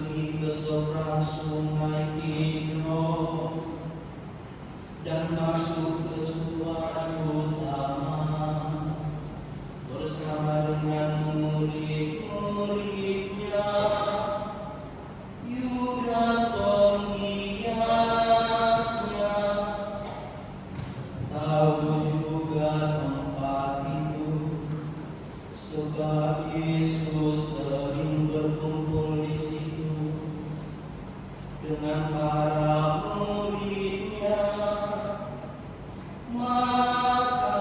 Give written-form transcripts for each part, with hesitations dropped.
pergi ke seberang sungai Kidron dan masuk ke suatu taman bersama dengan murid-muridnya. Yudas pengkhianatnya tahu juga tempat itu, sebab Yesus sering berkumpul di situ dengan para muridnya. Maka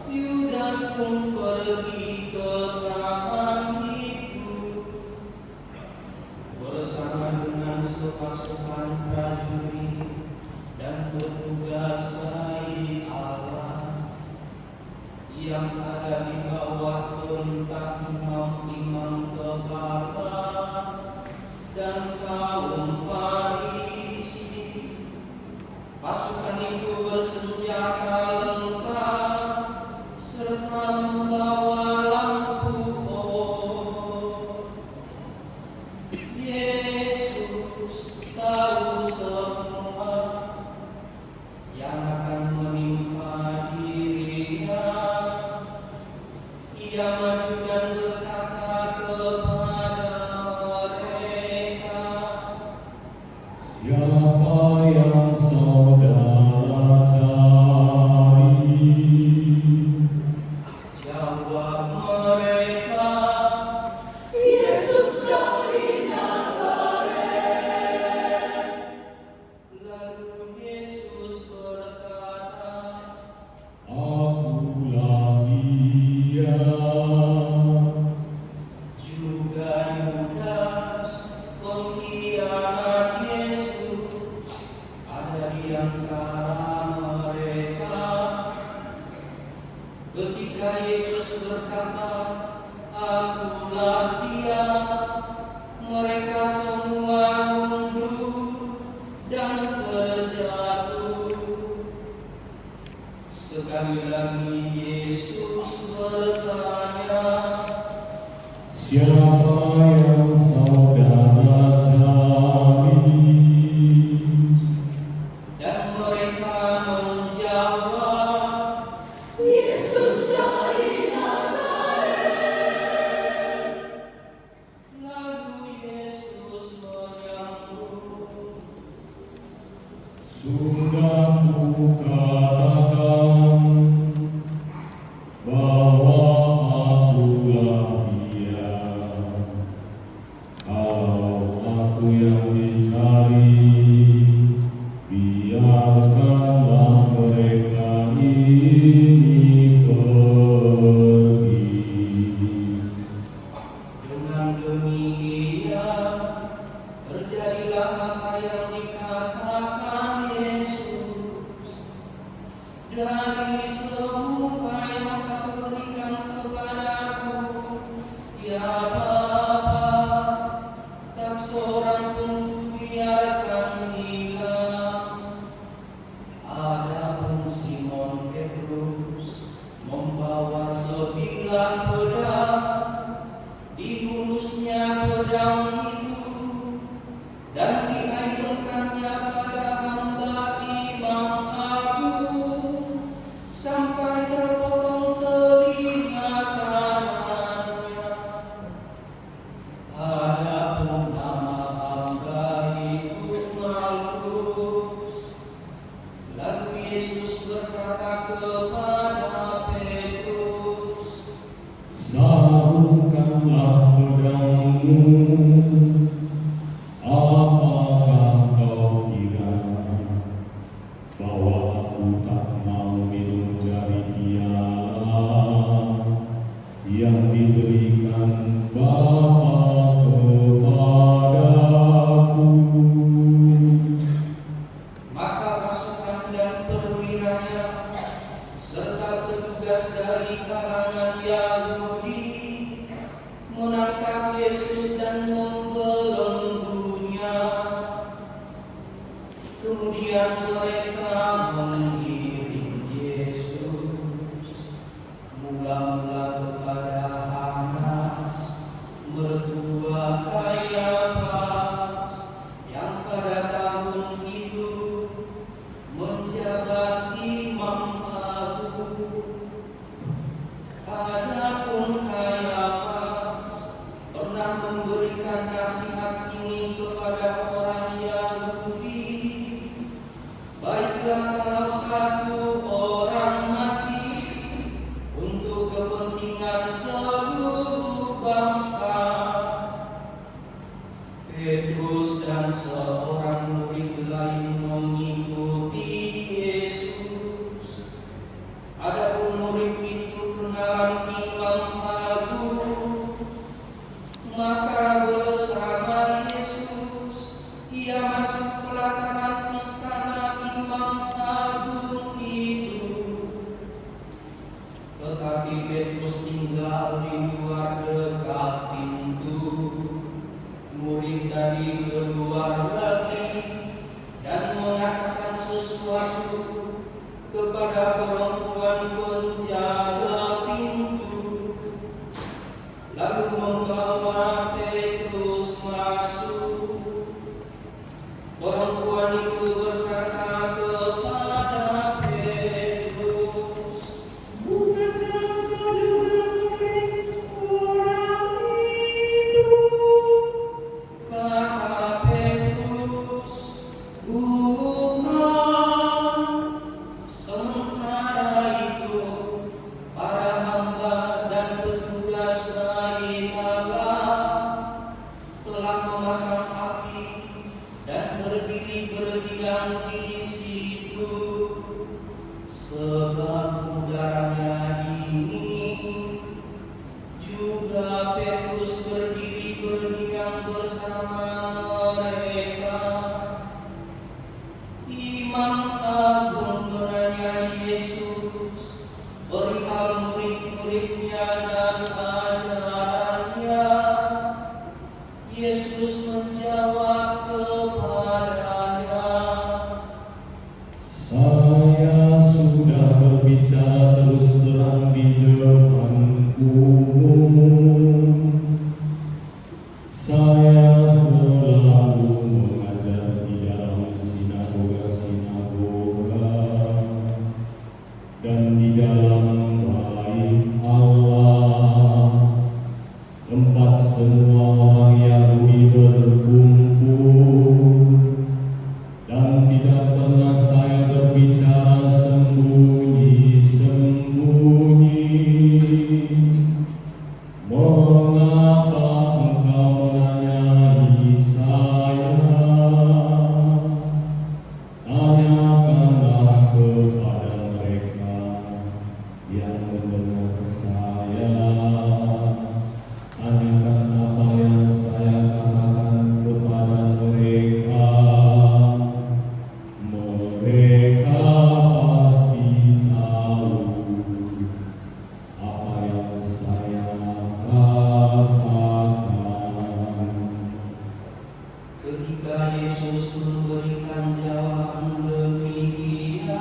Yudas pun pergi ke taman itu bersama dengan sepasukan prajurit dan petugas bait Allah yang ada di bawah perintah imam-imam kepala dan kaum Farisi. Pasukan itu bersenjata lengkap serta membawa lampu obor. Yesus tahu semua yang akan menimpa dirinya. Ia maju dan berkata kepada mereka, "Siapa yang saudara cari?" Jawab mereka, Yesus dari Nazaret. lalu Yesus berkata, "Akulah Dia." juga Yudas pengkhianat Yesus ada di antara mereka. Ketika Yesus berkata, "Akulah Dia," mereka semua mundur dan terjatuh. Sekali lagi Yesus bertanya, "Siapa yang saudara cari?" dan mereka menjawab, Yesus dari Nazaret. lalu Yesus menyambut, Sudah kukatakan bahwa akulah Dia. Kalau aku yang dicari, biarkanlah mereka ini pergi. dengan demikian terjadilah apa yang dikatakan Yesus, dari semua yang kau berikan kepadaku, ya Bapa, tak seorang pun kubiarkan hilang. Adapun Simon Petrus membawa 9 pedang, dihunusnya pedang itu dan diayunkannya pada hamba imam agung sampai terpotong telinga kanannya. Adapun nama hamba itu Malkus. Lalu Yesus berkata kepada Petrus, Sarungkanlah pedangmu. Apakah kau kira bahwa aku tak mau minum dari piala yang diberikan Bapa kepadaku? maka pasukan dan perwiranya serta petugas dari kalangan Yahudi menangkap Yesus dan membelenggunya. Kemudian mereka mengiring Yesus mula-mula kepada Hanas, mertua Kayafa, Petrus dan seorang murid lain mengikuti Yesus. Adapun murid itu kenalan imam agung, maka bersama Yesus ia masuk ke pelataran istana imam agung itu. Tetapi Petrus tinggal di luar dekat pintu. Murid tadi keluar lagi dan mengatakan sesuatu kepada perempuan penjaga pintu, lalu membawa Petrus masuk. Perempuan itu berkata kepada Petrus, "Bukankah engkau juga murid orang itu?" Kata Petrus, "Bukan." Sementara itu, para hamba dan petugas Bait Allah telah memasang api dan berdiri berdiam di situ. Sebab udaranya dingin, juga Petrus berdiri berdiam bersama mereka. Imam agung bertanya Yesus perihal murid-muridnya dan ajarannya. Yesus menjawab kepadanya, Saya sudah berbicara terus terang di depan umum. Saya selalu mengajar di dalam sinagoga-sinagoga dan di dalam Bait Allah, tempat semua orang Yahudi berkumpul, dan tidak pernah saya berbicara sembunyi-sembunyi. Mengapa engkau menanyai saya? Tanyakanlah kepada mereka yang mendengar saya. Tanyakan apa yang saya katakan kepada mereka. Mereka pasti tahu apa yang saya katakan. ketika Yesus memberikan jawaban demikian,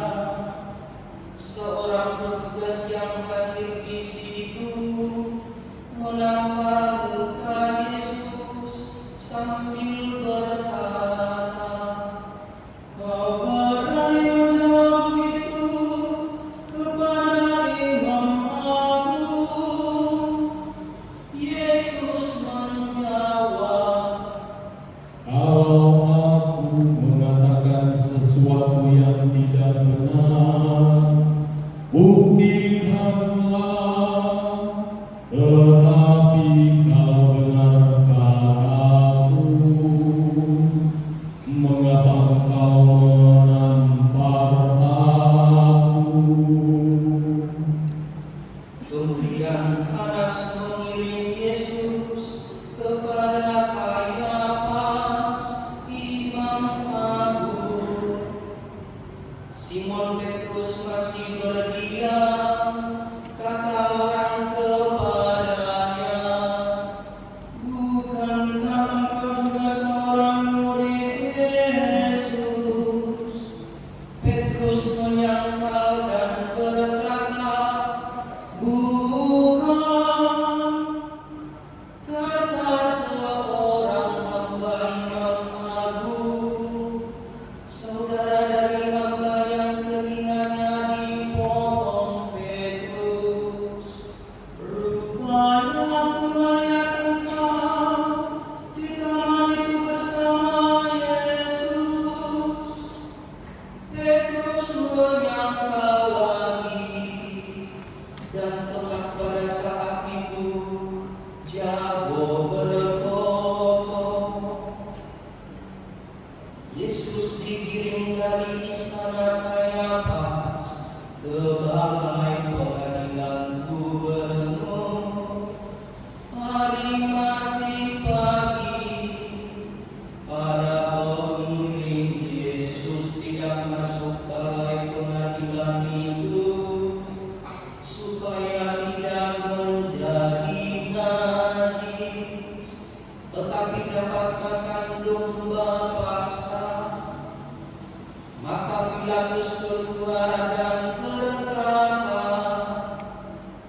seorang petugas yang hadir di situ menampar muka Yesus sambil berkata, "Kau berani menjawab begitu kepada imam agung?" Yesus menjawab, Kalau aku mengatakan sesuatu yang tidak benar, buktikanlah. Tetapi kalau benar kataku, Yesus digiring dari istana Kayafas ke balai pengadilan gubernur. Hari masih pagi, para pengiring Yesus tidak masuk balai pengadilan itu supaya tidak menjadi najis, tetapi dapat makan domba Paskah. Maka Pilatus keluar dan berkata,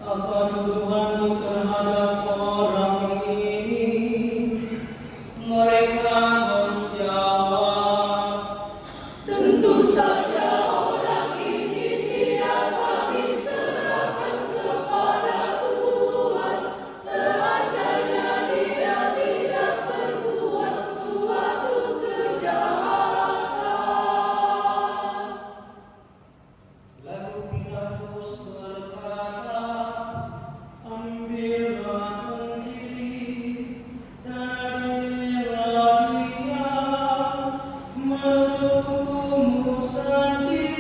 "Apa tuduhanmu terhadap orang ini?" Mereka menjawab, Tentu saja orang ini tidak kami serahkan kepada Tuhan seandainya dia tidak berbuat suatu kejahatan. Lalu Pilatus berkata, "Ambillah sendiri dan adililah dia menurut hukummu sendiri."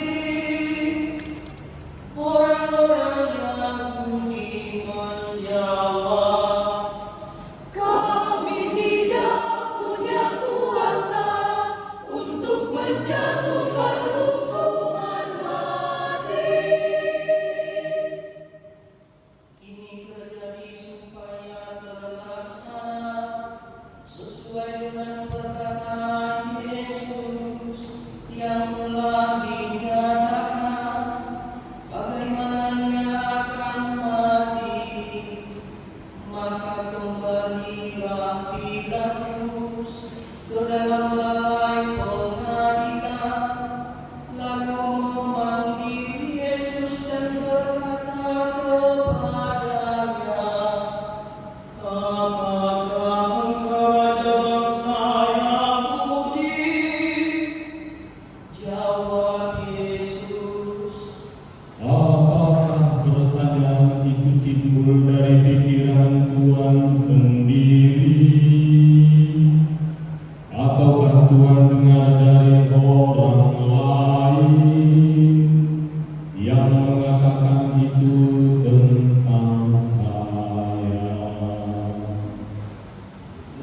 Orang-orang Yahudi menjawab, Kami tidak punya kuasa untuk menjatuhkan hukuman mati. "Ini terjadi supaya terlaksana sesuai dengan perkataan Yesus yang telah dinyatakan, bagaimana ia akan mati. Maka kembalilah Pilatus ke dalam balai pengadilan, lalu memanggil Yesus dan berkata kepadanya, "Apakah engkau raja bangsa Yahudi?" Jawab Yesus, Apakah pertanyaan itu timbul dari pikiran Tuhan sendiri? Ataukah Tuhan dengar dari orang lain yang mengatakan itu tentang saya?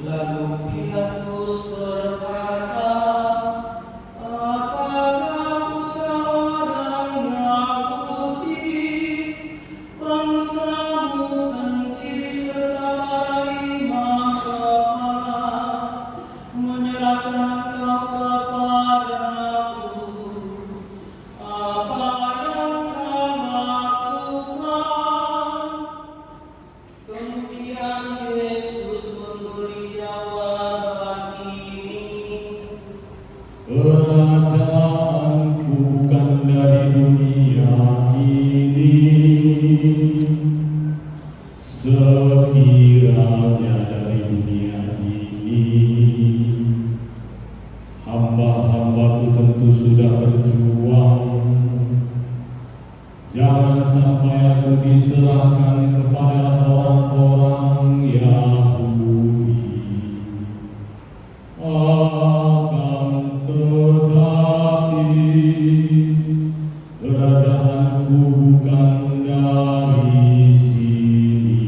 Lalu Pilatus berkata, "Apakah aku seorang Yahudi? Bangsamu sendiri serta para imam kepala menyerahkan engkau kepadaku. Apa yang kau lakukan?" Kemudian Yesus memberi jawaban ini, Kerajaanku bukan dari dunia ini. Sekiranya dari dunia ini, hamba-hambaku tentu sudah berjuang. Jangan sampai aku diserahkan kepada orang-orang Yahudi. Akan tetapi kerajaanku bukan dari sini.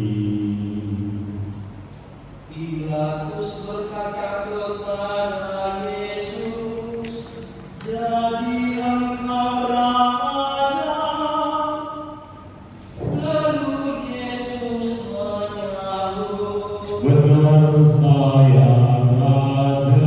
Pilatus berkata kepada Yesus, "Jadi engkau raja?" Lalu Yesus menjawab, Benar saya raja.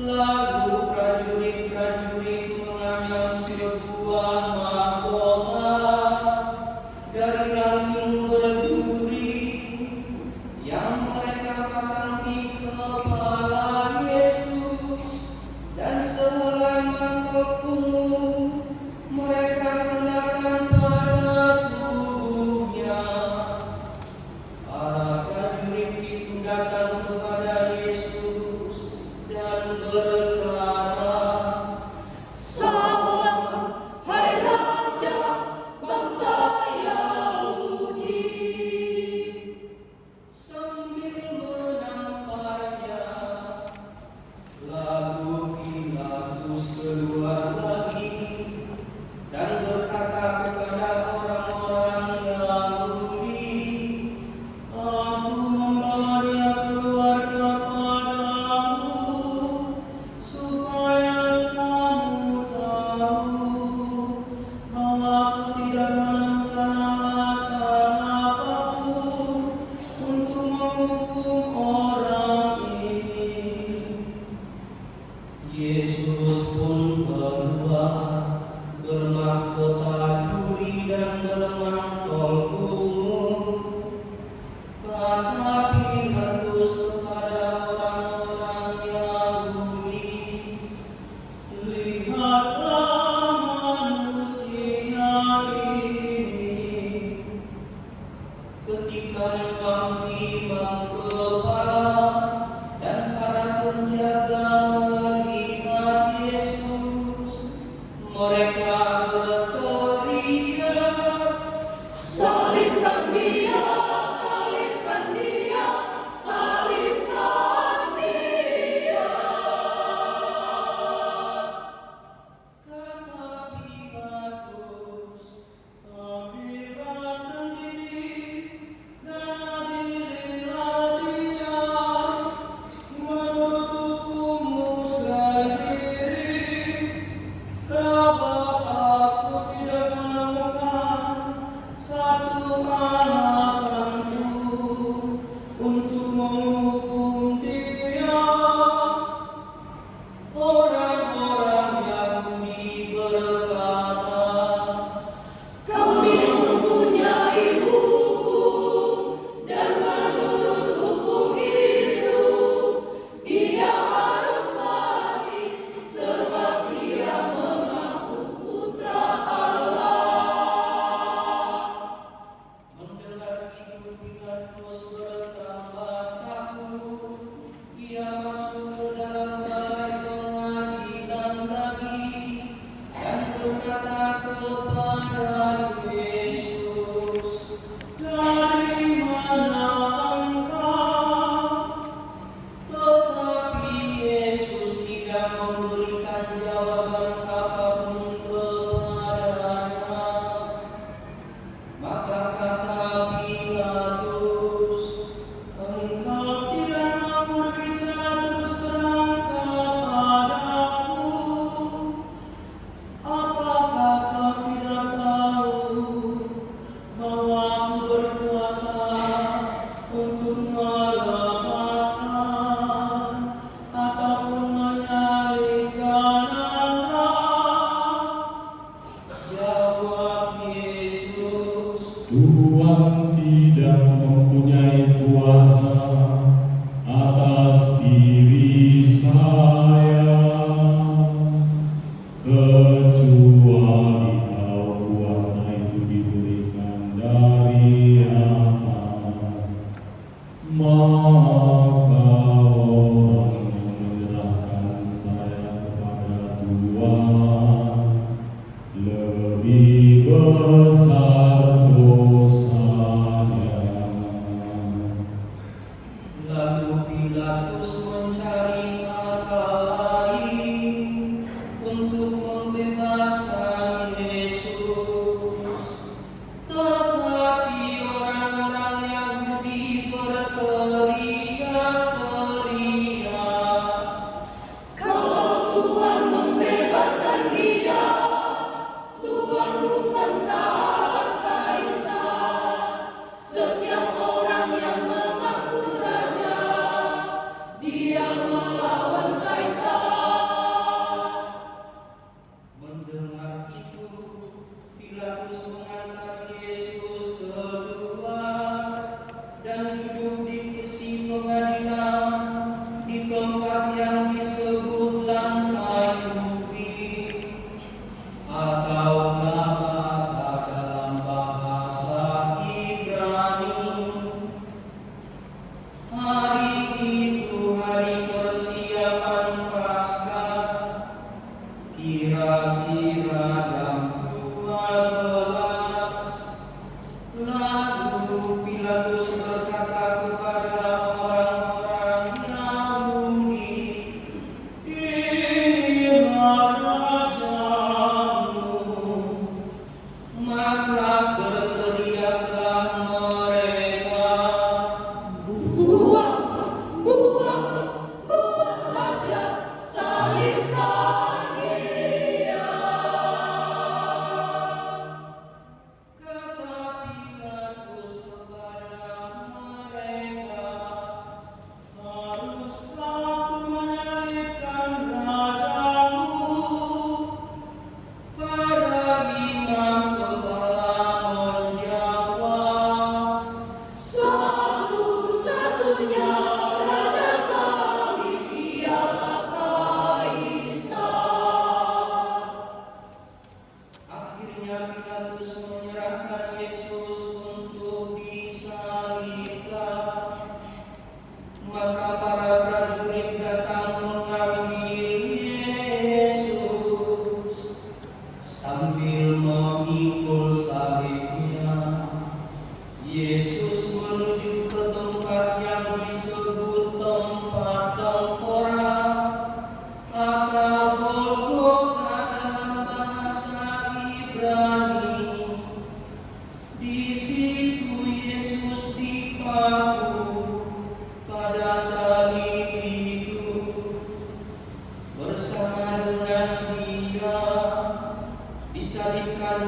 Lalu prajurit-prajurit mengambil sebuah mahkota dari ranting berduri yang mereka pasang di kepala Yesus, dan sehelai mangkok ungu mereka kenakan pada tubuhnya. Para prajurit itu datang kepada Yesus dan berkata, Salam, hai Raja bangsa Yahudi. sambil menamparnya. Lalu Pilatus keluar lagi dan berkata kepada orang-orang Yahudi, "Aku membawa dia keluar kepadamu, supaya kamu tahu bahwa aku tidak menemukan alasan apapun untuk menghukum orang ini." Yesus pun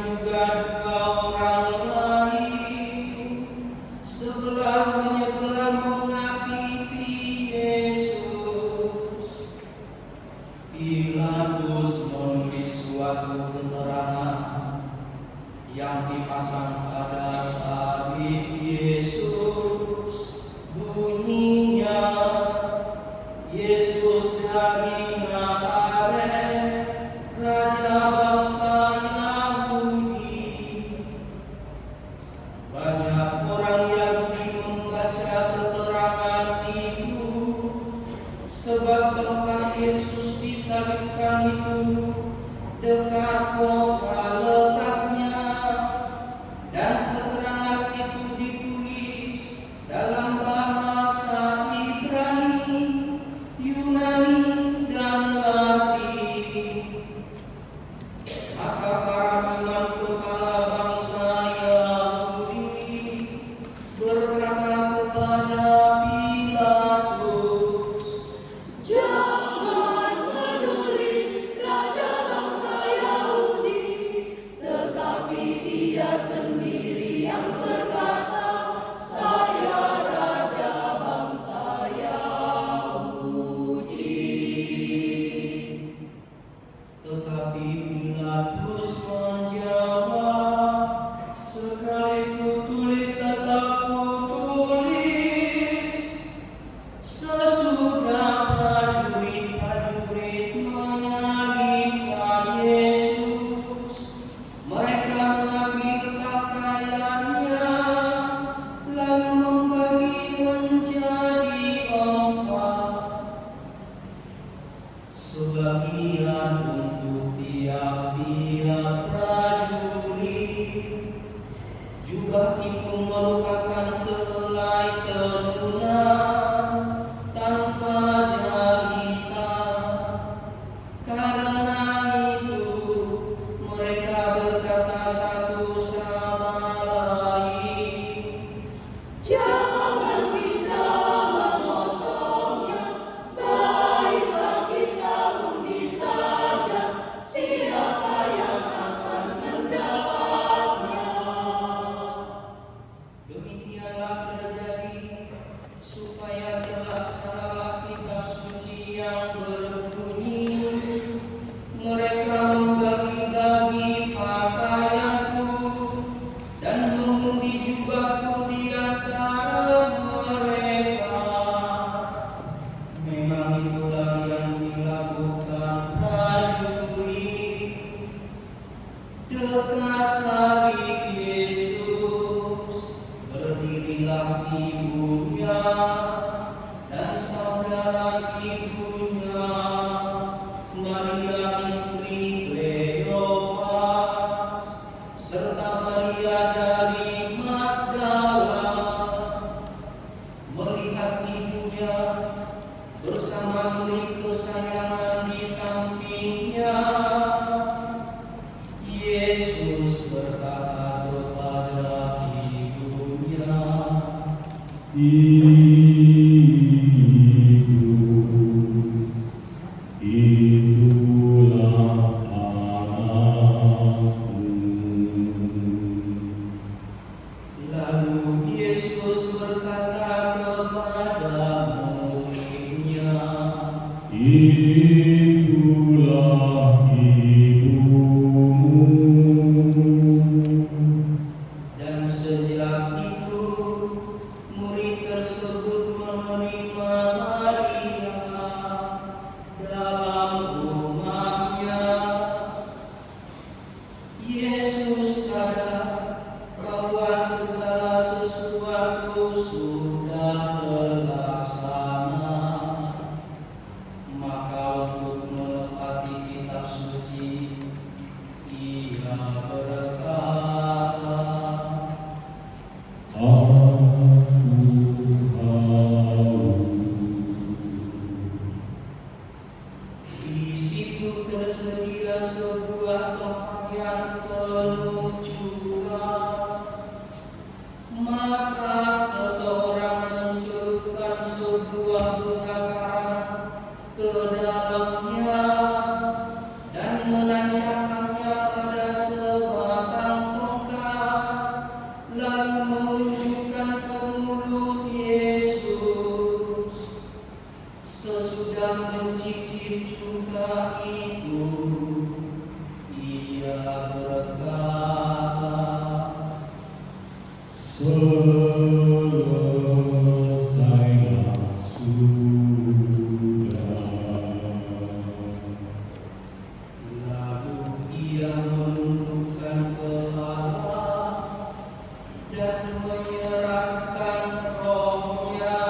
juga dua orang lain sebelah mengapiti Yesus. Pilatus menulis suatu keterangan yang dipasang pada salib Yesus. Bunyinya, Yesus dari Nazaret, Raja bangsa Yahudi. Banyak orang Yahudi membaca keterangan itu, sebab tempat Yesus disalibkan itu dekat kota letaknya, dan keterangan itu ditulis dalam bahasa Ibrani, Yunani, dan Latin. Maka para imam kepala bangsa Yahudi berkata kepada Pilatus, Jangan menulis Raja bangsa Yahudi, tetapi dia sendiri yang berkata, "Saya Raja bangsa Yahudi." Tetapi Pilatus menjawab, "Sekali kutulis tetap kutulis." Sesudah prajurit menyalibkan Yesus, mereka mengambil pakaiannya, lalu membagi menjadi empat, sebagian untuk tiap-tiap prajurit. Jubah itu merupakan sehelai tenunan tanpa jahitan. Karena itu mereka berkata satu sama lain, Jangan kita memotongnya, baiklah kita undi saja siapa yang akan mendapatnya. demikianlah terjadi supaya terlaksanalah kitab suci yang berbunyi, mereka membagi-bagi pakaianku dan mengundi jubahku di antara mereka. Memang itulah yang dilakukan prajurit. Dekat salib Yesus berdirilah ibunya dan saudara ibunya, Maria istri Kleopas, serta Maria dari Magdala. Melihat ibunya bersama murid kesayangan di sampingnya, Yesus berkata kepada ibunya, Ibu, itulah anakmu. lalu Yesus berkata kepada muridnya, Itulah ibumu. dan sejak itu murid tersebut menerima Maria dalam rumahnya. Yesus sadar bahwa segala sesuatu sudah terlaksana. Maka untuk menepati kitab suci, Ia berkata, Aku haus. di situ tersedia sebuah tempat yang penuh curang. Maka seseorang mencelupkan sebuah bakaran ke dalamnya dan menancapkannya pada sebatang juga itu ia berkata, selesailah sudah. lalu ia menundukkan kepala dan menyerahkan rohnya.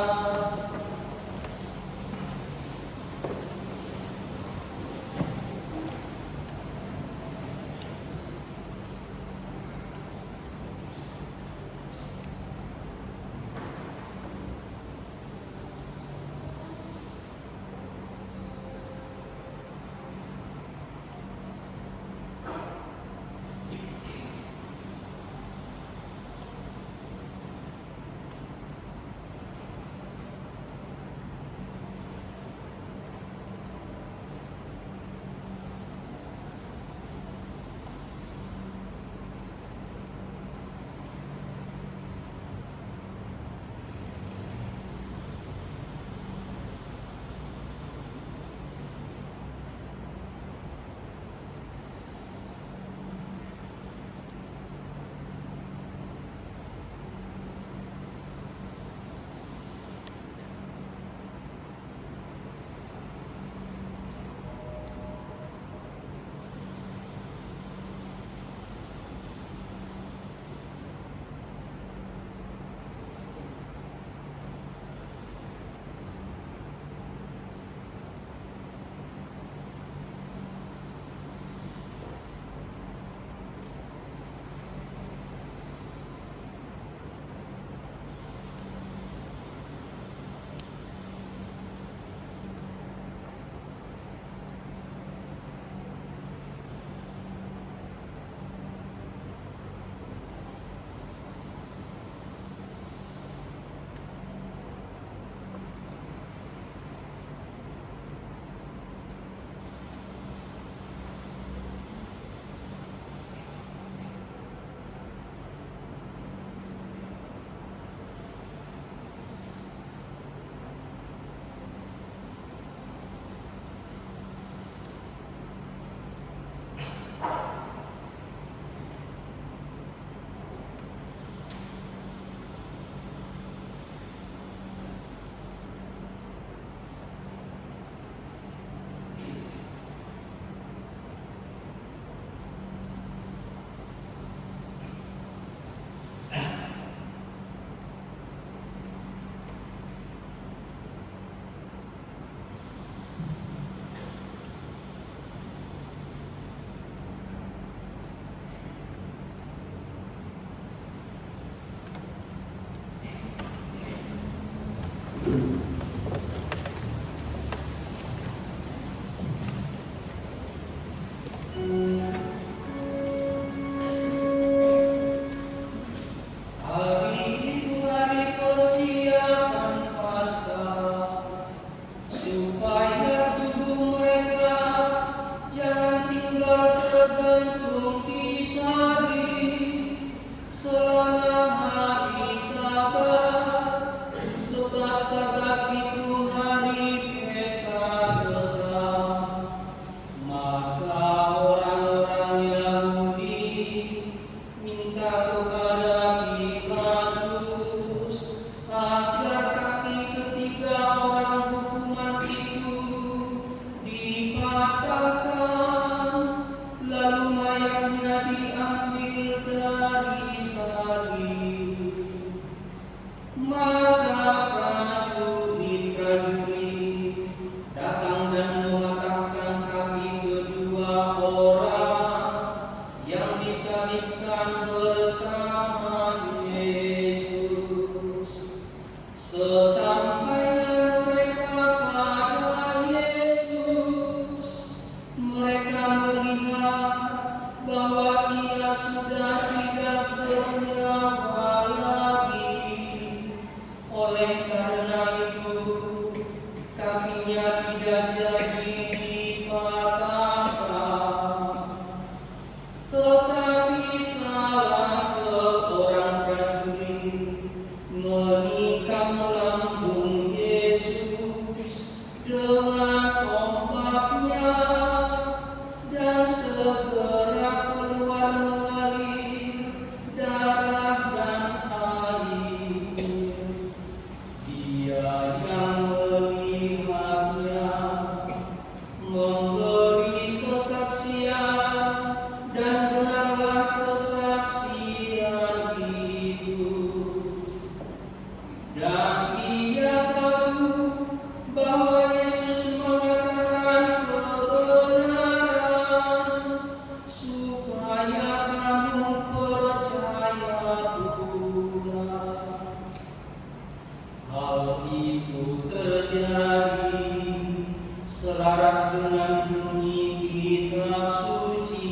dengan bunyi kitab suci,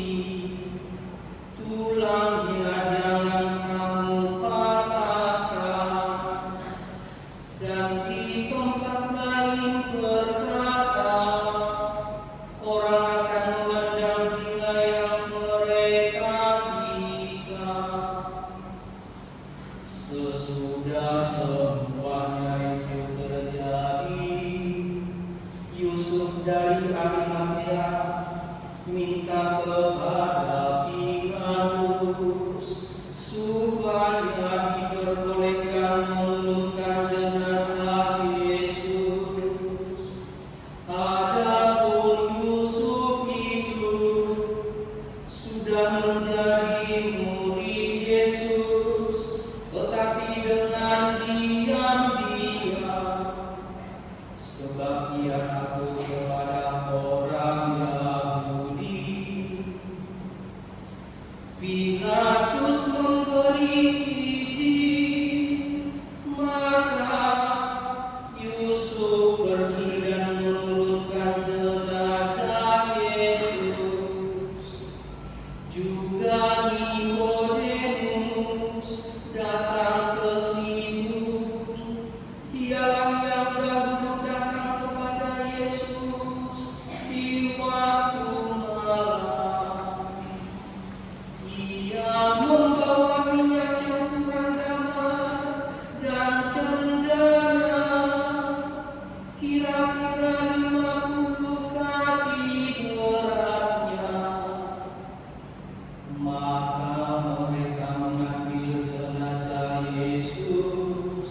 tulangnya jangan kamu patahkan. Dan di tempat lain berkata, orang akan memandang dia yang mereka tikam. Sesudah semuanya itu terjadi, Yusuf dari Arimatea minta kepada Pilatus supaya diperbolehkan menurunkan jenazah Yesus. Adapun Yusuf itu sudah menjadi murid Yesus, tetapi dengan diam-diam, sebab ia takut kepada orang Yahudi. Pilatus memberi izin, maka Yusuf pergi dan menurunkan jenazah Yesus. Juga Nikodemus datang ke situ. Dialah yang dahulu datang kepada Yesus di waktu malam. Ia membawa minyak campuran damar dan cendana, kira-kira 50 kati beratnya. Maka mereka mengambil jenazah Yesus,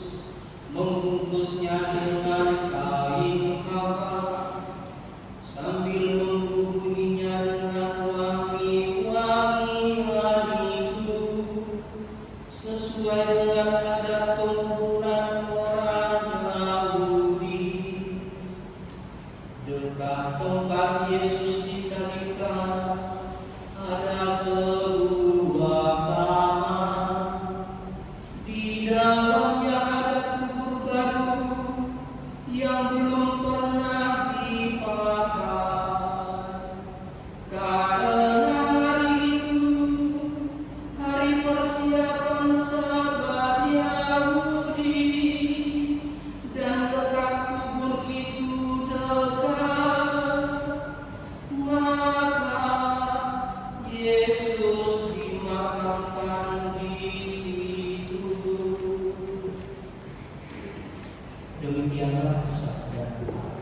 membungkusnya dengan kain kafan, sambil membumbuinya dengan wangi-wangian itu, sesuai dengan adat penguburan orang Yahudi. Dekat tempat Yesus disalibkan ada sebuah taman. Di dalamnya ada kubur baru yang belum pernah dipakai. Karena hari itu hari persiapan Sabat Yahudi, dan letak kubur itu dekat, maka Yesus dimakamkan di situ. Demikianlah sabda Tuhan.